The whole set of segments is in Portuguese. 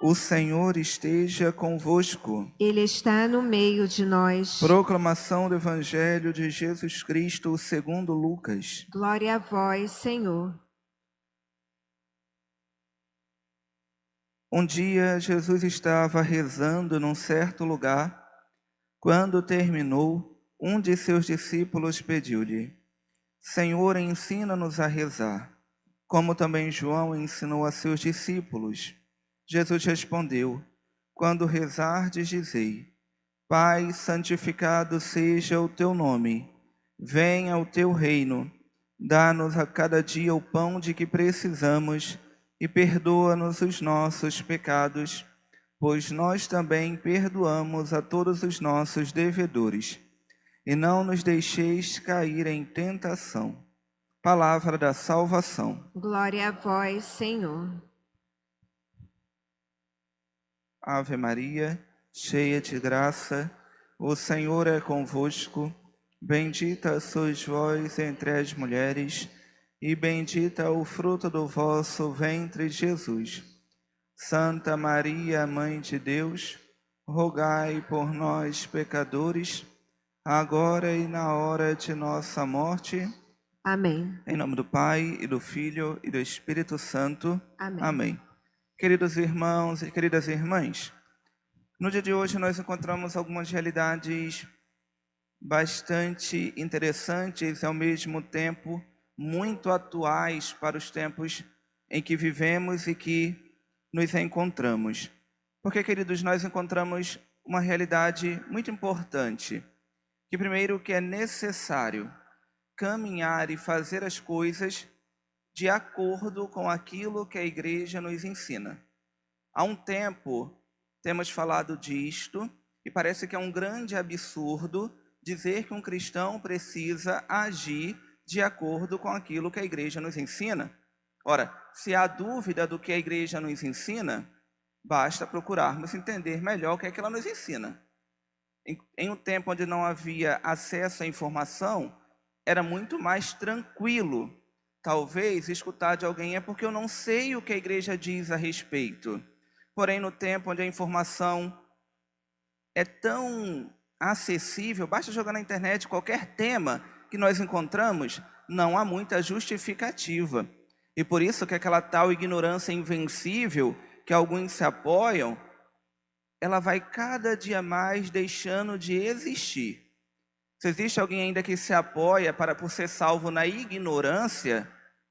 O Senhor esteja convosco. Ele está no meio de nós. Proclamação do Evangelho de Jesus Cristo segundo Lucas. Glória a vós, Senhor. Um dia Jesus estava rezando num certo lugar. Quando terminou, um de seus discípulos pediu-lhe: Senhor, ensina-nos a rezar, como também João ensinou a seus discípulos. Jesus respondeu: Quando rezardes, dizei: Pai, santificado seja o teu nome. Venha o teu reino. Dá-nos a cada dia o pão de que precisamos e perdoa-nos os nossos pecados, pois nós também perdoamos a todos os nossos devedores. E não nos deixeis cair em tentação. Palavra da salvação. Glória a vós, Senhor. Ave Maria, cheia de graça, o Senhor é convosco. Bendita sois vós entre as mulheres, e bendito é o fruto do vosso ventre, Jesus. Santa Maria, Mãe de Deus, rogai por nós, pecadores, agora e na hora de nossa morte. Amém. Em nome do Pai, e do Filho, e do Espírito Santo. Amém. Amém. Queridos irmãos e queridas irmãs, no dia de hoje nós encontramos algumas realidades bastante interessantes e ao mesmo tempo muito atuais para os tempos em que vivemos e que nos encontramos. Porque, queridos, nós encontramos uma realidade muito importante, que primeiro que é necessário caminhar e fazer as coisas de acordo com aquilo que a igreja nos ensina. Há um tempo temos falado disto e parece que é um grande absurdo dizer que um cristão precisa agir de acordo com aquilo que a igreja nos ensina. Ora, se há dúvida do que a igreja nos ensina, basta procurarmos entender melhor o que é que ela nos ensina. Em um tempo onde não havia acesso à informação, era muito mais tranquilo. Talvez escutar de alguém é porque eu não sei o que a igreja diz a respeito. Porém, no tempo onde a informação é tão acessível, basta jogar na internet qualquer tema que nós encontramos, não há muita justificativa. E por isso que aquela tal ignorância invencível que alguns se apoiam, ela vai cada dia mais deixando de existir. Se existe alguém ainda que se apoia por ser salvo na ignorância,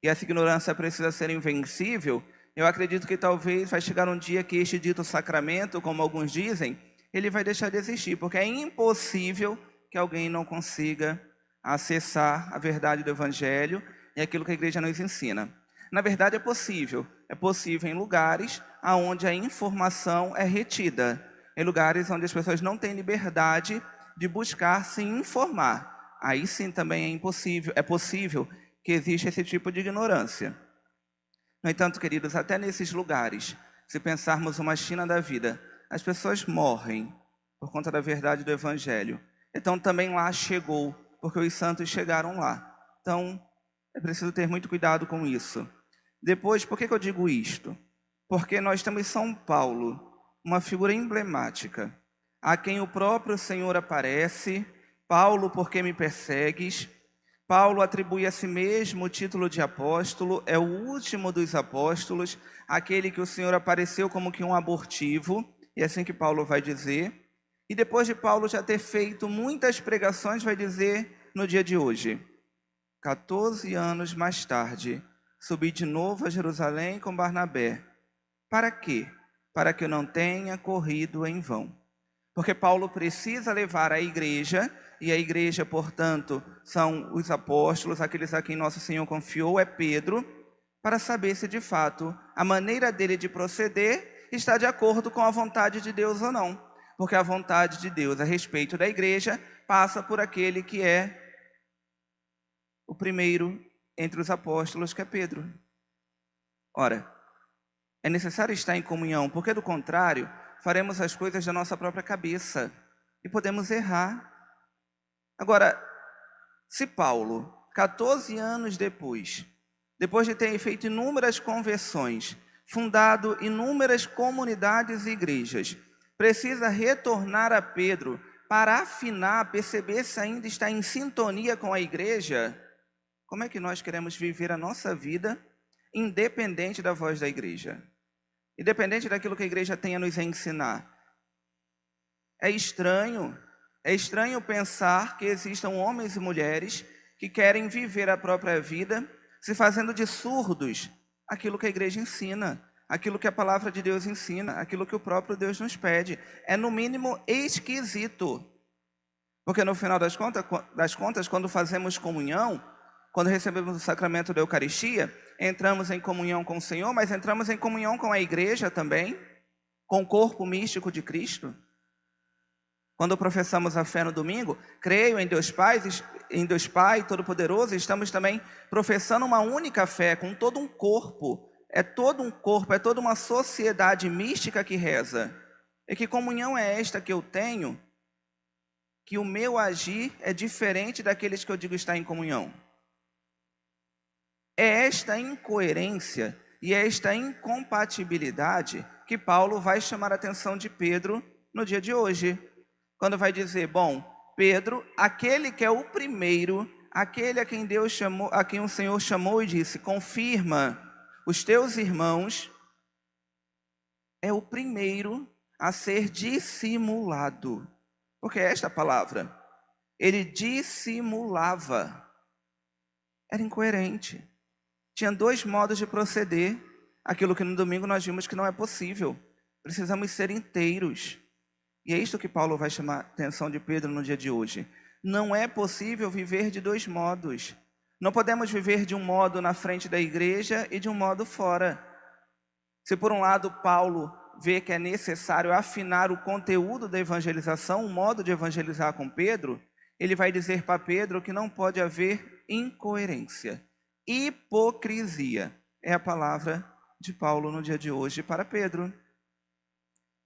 e essa ignorância precisa ser invencível, eu acredito que talvez vai chegar um dia que este dito sacramento, como alguns dizem, ele vai deixar de existir, porque é impossível que alguém não consiga acessar a verdade do Evangelho e aquilo que a igreja nos ensina. Na verdade é possível em lugares onde a informação é retida, em lugares onde as pessoas não têm liberdade de buscar se informar. Aí sim também é possível que exista esse tipo de ignorância. No entanto, queridos, até nesses lugares, se pensarmos uma China da vida, as pessoas morrem por conta da verdade do Evangelho. Então também lá chegou, porque os santos chegaram lá. Então é preciso ter muito cuidado com isso. Depois, por que eu digo isto? Porque nós temos São Paulo, uma figura emblemática, a quem o próprio Senhor aparece. Paulo, por que me persegues? Paulo atribui a si mesmo o título de apóstolo, é o último dos apóstolos, aquele que o Senhor apareceu como que um abortivo, e é assim que Paulo vai dizer. E depois de Paulo já ter feito muitas pregações, vai dizer no dia de hoje: 14 anos mais tarde, subi de novo a Jerusalém com Barnabé. Para quê? Para que eu não tenha corrido em vão. Porque Paulo precisa levar a igreja, e a igreja, portanto, são os apóstolos, aqueles a quem nosso Senhor confiou, é Pedro, para saber se de fato a maneira dele de proceder está de acordo com a vontade de Deus ou não. Porque a vontade de Deus a respeito da igreja passa por aquele que é o primeiro entre os apóstolos, que é Pedro. Ora, é necessário estar em comunhão, porque do contrário, faremos as coisas da nossa própria cabeça e podemos errar. Agora, se Paulo, 14 anos depois de ter feito inúmeras conversões, fundado inúmeras comunidades e igrejas, precisa retornar a Pedro para afinar, perceber se ainda está em sintonia com a igreja, como é que nós queremos viver a nossa vida independente da voz da igreja? Independente daquilo que a igreja tem a nos ensinar. É estranho pensar que existam homens e mulheres que querem viver a própria vida se fazendo de surdos aquilo que a igreja ensina, aquilo que a palavra de Deus ensina, aquilo que o próprio Deus nos pede. É no mínimo esquisito. Porque no final das contas, quando fazemos comunhão, quando recebemos o sacramento da Eucaristia, entramos em comunhão com o Senhor, mas entramos em comunhão com a igreja também, com o corpo místico de Cristo. Quando professamos a fé no domingo, creio em Deus Pai Todo-Poderoso, estamos também professando uma única fé, com todo um corpo. É todo um corpo, é toda uma sociedade mística que reza. E que comunhão é esta que eu tenho, que o meu agir é diferente daqueles que eu digo estar em comunhão? É esta incoerência e esta incompatibilidade que Paulo vai chamar a atenção de Pedro no dia de hoje. Quando vai dizer, bom, Pedro, aquele que é o primeiro, aquele a quem Deus chamou, a quem o Senhor chamou e disse, confirma os teus irmãos, é o primeiro a ser dissimulado. Porque é esta palavra. Ele dissimulava. Era incoerente. Tinha dois modos de proceder. Aquilo que no domingo nós vimos que não é possível. Precisamos ser inteiros. E é isto que Paulo vai chamar a atenção de Pedro no dia de hoje. Não é possível viver de dois modos. Não podemos viver de um modo na frente da igreja e de um modo fora. Se por um lado Paulo vê que é necessário afinar o conteúdo da evangelização, o modo de evangelizar com Pedro, ele vai dizer para Pedro que não pode haver incoerência. Hipocrisia é a palavra de Paulo no dia de hoje para Pedro.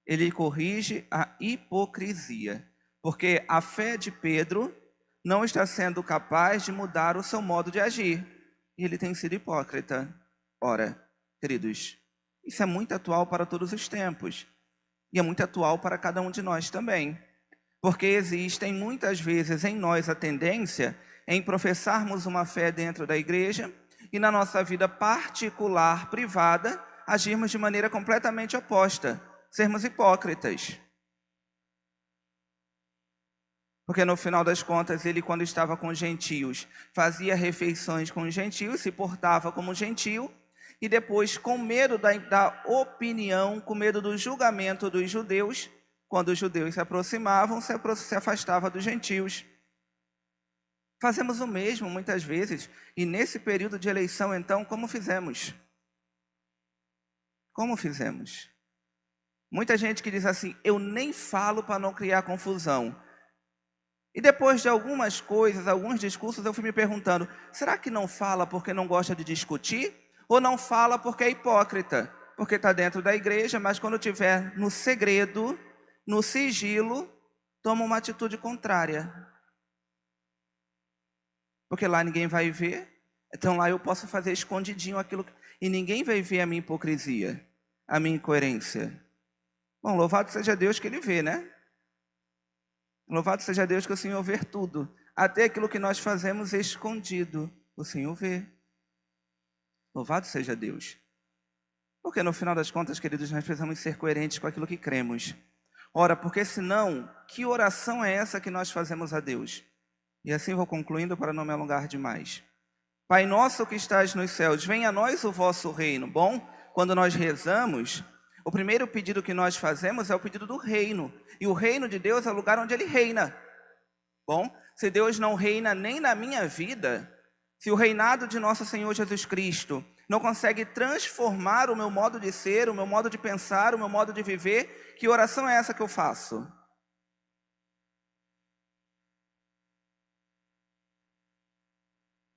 Ele corrige a hipocrisia, porque a fé de Pedro não está sendo capaz de mudar o seu modo de agir. E ele tem sido hipócrita. Ora, queridos, isso é muito atual para todos os tempos. E é muito atual para cada um de nós também. Porque existem muitas vezes em nós a tendência em professarmos uma fé dentro da igreja e na nossa vida particular, privada, agirmos de maneira completamente oposta. Sermos hipócritas. Porque no final das contas, ele quando estava com os gentios, fazia refeições com os gentios, se portava como gentio, e depois, com medo da opinião, com medo do julgamento dos judeus, quando os judeus se aproximavam, se afastava dos gentios. Fazemos o mesmo muitas vezes, e nesse período de eleição, então, como fizemos? Como fizemos? Muita gente que diz assim, eu nem falo para não criar confusão. E depois de algumas coisas, alguns discursos, eu fui me perguntando, será que não fala porque não gosta de discutir? Ou não fala porque é hipócrita? Porque está dentro da igreja, mas quando estiver no segredo, no sigilo, toma uma atitude contrária. Porque lá ninguém vai ver, então lá eu posso fazer escondidinho aquilo, e ninguém vai ver a minha hipocrisia, a minha incoerência. Bom, louvado seja Deus que Ele vê, né? Louvado seja Deus que o Senhor vê tudo. Até aquilo que nós fazemos escondido, o Senhor vê. Louvado seja Deus. Porque no final das contas, queridos, nós precisamos ser coerentes com aquilo que cremos. Ora, porque senão, que oração é essa que nós fazemos a Deus? E assim vou concluindo para não me alongar demais. Pai nosso que estás nos céus, venha a nós o vosso reino. Bom, quando nós rezamos, o primeiro pedido que nós fazemos é o pedido do reino. E o reino de Deus é o lugar onde Ele reina. Bom, se Deus não reina nem na minha vida, se o reinado de nosso Senhor Jesus Cristo não consegue transformar o meu modo de ser, o meu modo de pensar, o meu modo de viver, que oração é essa que eu faço?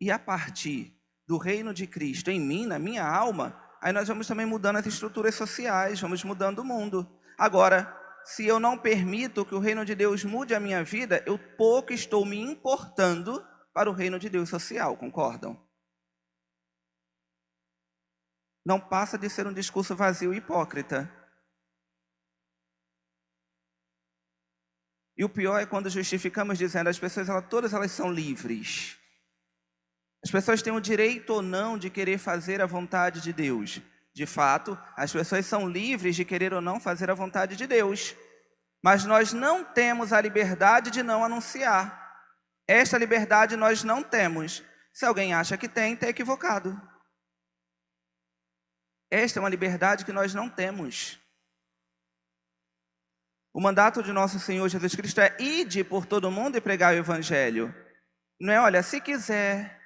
E a partir do reino de Cristo em mim, na minha alma, aí nós vamos também mudando as estruturas sociais, vamos mudando o mundo. Agora, se eu não permito que o reino de Deus mude a minha vida, eu pouco estou me importando para o reino de Deus social, concordam? não passa de ser um discurso vazio e hipócrita. E o pior é quando justificamos dizendo as pessoas, todas elas são livres. As pessoas têm o direito ou não de querer fazer a vontade de Deus. De fato, as pessoas são livres de querer ou não fazer a vontade de Deus. Mas nós não temos a liberdade de não anunciar. Esta liberdade nós não temos. Se alguém acha que tem, está equivocado. Esta é uma liberdade que nós não temos. O mandato de nosso Senhor Jesus Cristo é: ide por todo mundo e pregar o Evangelho. Não é, olha, se quiser,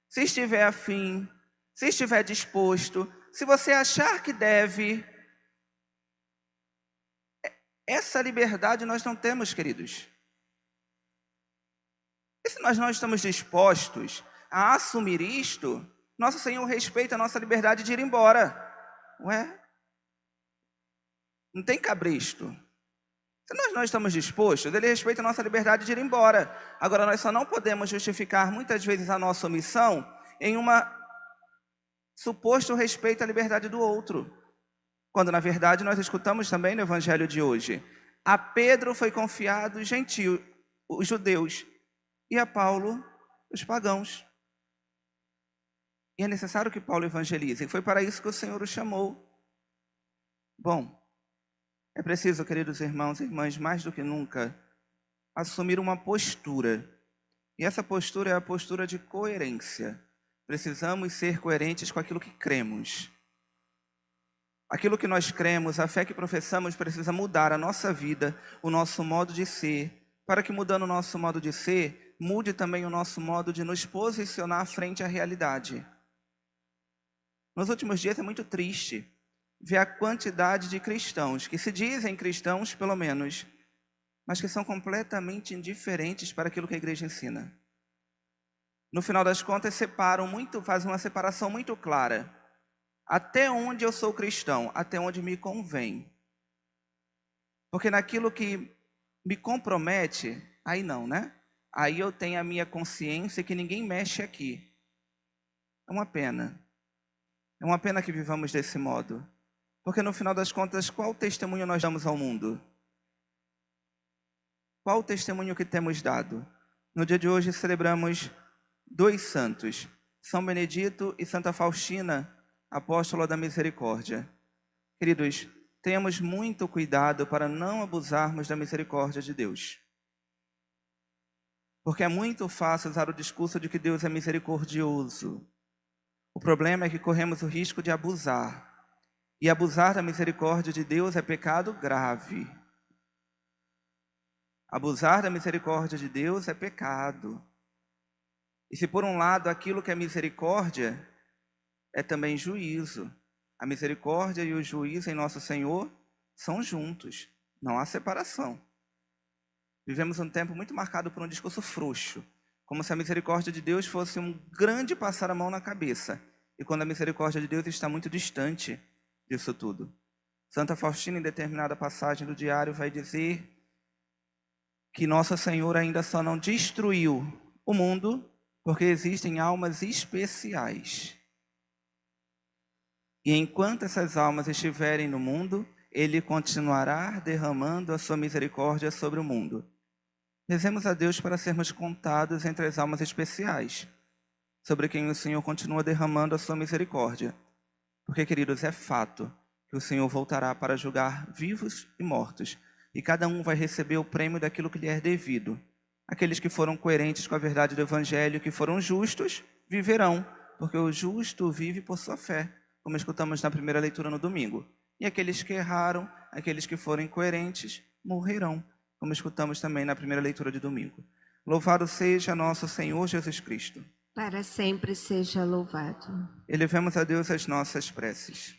se estiver afim, se estiver disposto, se você achar que deve. Essa liberdade nós não temos, queridos. E se nós não estamos dispostos a assumir isto, nosso Senhor respeita a nossa liberdade de ir embora. Ué? Não tem cabresto. Se nós não estamos dispostos, Ele respeita a nossa liberdade de ir embora. Agora, nós só não podemos justificar muitas vezes a nossa omissão em suposto respeito à liberdade do outro. Quando, na verdade, nós escutamos também no Evangelho de hoje: a Pedro foi confiado os gentios, os judeus, e a Paulo, os pagãos. E é necessário que Paulo evangelize. E foi para isso que o Senhor o chamou. Bom, é preciso, queridos irmãos e irmãs, mais do que nunca, assumir uma postura. E essa postura é a postura de coerência. Precisamos ser coerentes com aquilo que cremos. Aquilo que nós cremos, a fé que professamos, precisa mudar a nossa vida, o nosso modo de ser, para que, mudando o nosso modo de ser, mude também o nosso modo de nos posicionar frente à realidade. Nos últimos dias é muito triste ver a quantidade de cristãos, que se dizem cristãos pelo menos, mas que são completamente indiferentes para aquilo que a igreja ensina. No final das contas, fazem uma separação muito clara. Até onde eu sou cristão, até onde me convém. Porque naquilo que me compromete, aí não, né? Aí eu tenho a minha consciência que ninguém mexe aqui. É uma pena. É uma pena que vivamos desse modo. Porque no final das contas, qual testemunho nós damos ao mundo? Qual o testemunho que temos dado? No dia de hoje celebramos 2 santos, São Benedito e Santa Faustina, apóstola da misericórdia. Queridos, tenhamos muito cuidado para não abusarmos da misericórdia de Deus. Porque é muito fácil usar o discurso de que Deus é misericordioso. O problema é que corremos o risco de abusar. E abusar da misericórdia de Deus é pecado grave. Abusar da misericórdia de Deus é pecado. E se por um lado aquilo que é misericórdia é também juízo. A misericórdia e o juízo em nosso Senhor são juntos, não há separação. Vivemos um tempo muito marcado por um discurso frouxo, como se a misericórdia de Deus fosse um grande passar a mão na cabeça, e quando a misericórdia de Deus está muito distante disso tudo. Santa Faustina, em determinada passagem do diário, vai dizer que Nosso Senhor ainda só não destruiu o mundo porque existem almas especiais. E enquanto essas almas estiverem no mundo, Ele continuará derramando a sua misericórdia sobre o mundo. Rezemos a Deus para sermos contados entre as almas especiais, sobre quem o Senhor continua derramando a sua misericórdia. Porque, queridos, é fato que o Senhor voltará para julgar vivos e mortos, e cada um vai receber o prêmio daquilo que lhe é devido. Aqueles que foram coerentes com a verdade do Evangelho, que foram justos, viverão, porque o justo vive por sua fé, como escutamos na primeira leitura no domingo. E aqueles que erraram, aqueles que forem incoerentes, morrerão, como escutamos também na primeira leitura de domingo. Louvado seja nosso Senhor Jesus Cristo. Para sempre seja louvado. Elevemos a Deus as nossas preces.